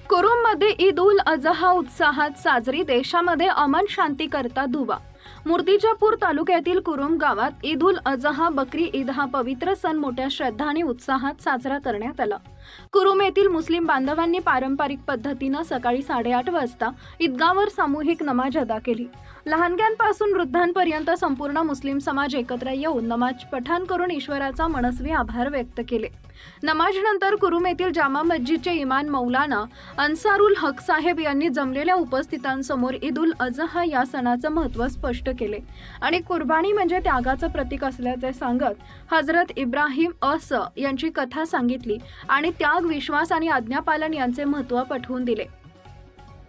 कुरुममध्ये ईद उल अजहा उत्साहात साजरी। देशामध्ये अमन शांती करता दुवा। मूर्तिजापूर तालुक्यातील कुरुम गावात ईद उल अजहा बकरी ईद हा पवित्र सण मोठ्या श्रद्धा आणि उत्साहात साजरा करण्यात आला। कुरुम येथील मुस्लिम बांधवांनी पारंपरिक पद्धतीने सकाळी 8:30 वाजता ईदगाहवर सामूहिक नमाज अदा केली। लहानग्यांपासून वृद्धांपर्यंत संपूर्ण मुस्लिम समाज एकत्र येऊन नमाज पठण करून ईश्वराचा मनस्वी आभार व्यक्त केले। नमाजनंतर कुरुम येथील जामा मस्जिदचे इमाम मौलाना अन्सारुल हक साहेब यांनी जमलेल्या उपस्थितांसमोर ईद उल अजहा या सणाचे महत्त्व स्पष्ट केले आणि कुर्बानी म्हणजे त्यागाचे प्रतीक असल्याचे सांगत हजरत इब्राहिम यांची कथा सांगितली आणि त्याग, विश्वास आणि आज्ञापालन यांचे महत्त्व पटवून दिले।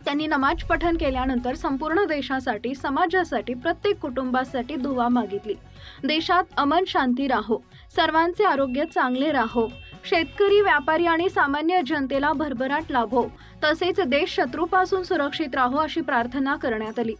त्यांनी नमाज पठण केल्यानंतर संपूर्ण देशासाठी, समाजासाठी, प्रत्येक कुटुंबासाठी दुआ मागितली। देशात अमन शांती राहो, सर्वांचे आरोग्य चांगले राहो, शेतकरी, व्यापारी आणि सामान्य जनतेला भरभराट लाभो, तसेच देश शत्रूपासून सुरक्षित राहो अशी प्रार्थना करण्यात आली।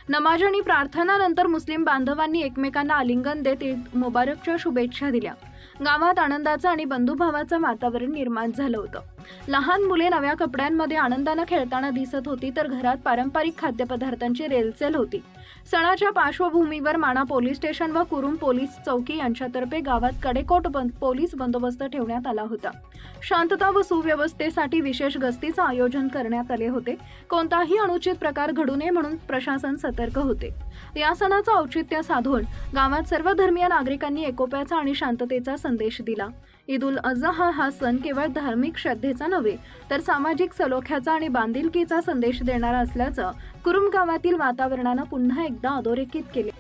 नमाज आणि प्रार्थनानंतर मुस्लिम बांधवांनी एकमेकांना आलिंगन देत ईद मुबारकच्या शुभेच्छा दिल्या। गावात आनंदाचं आणि बंधुभावाचं वातावरण निर्माण झालं होतं। लहान मुले नव्या कपड्यांमध्ये आनंदाने खेळताना दिसत होती, तर घरात पारंपरिक खाद्यपदार्थांची रेलचेल होती। सणाच्या पार्श्वभूमीवर माणा पोलीस स्टेशन व कुरुम पोलीस चौकी यांच्यातर्फे गावात कडेकोट पोलीस बंदोबस्त ठेवण्यात आला होता। शांतता व सुव्यवस्थेसाठी विशेष गस्तीचे आयोजन करण्यात आले होते। कोणताही अनुचित प्रकार घडू नये म्हणून प्रशासन सतर्क होते। या सणाचे औचित्य साधून गावात सर्व धर्मीय नागरिकांनी एकोप्याचा आणि शांततेचा संदेश दिला। ईद उल अजहा हा सण केवळ धार्मिक श्रद्धेचा नव्हे, तर सामाजिक सलोख्याचा आणि बांधिलकीचा संदेश देणारा असल्याचं कुरुम गावातील वातावरणाने पुन्हा एकदा अधोरेखित केले।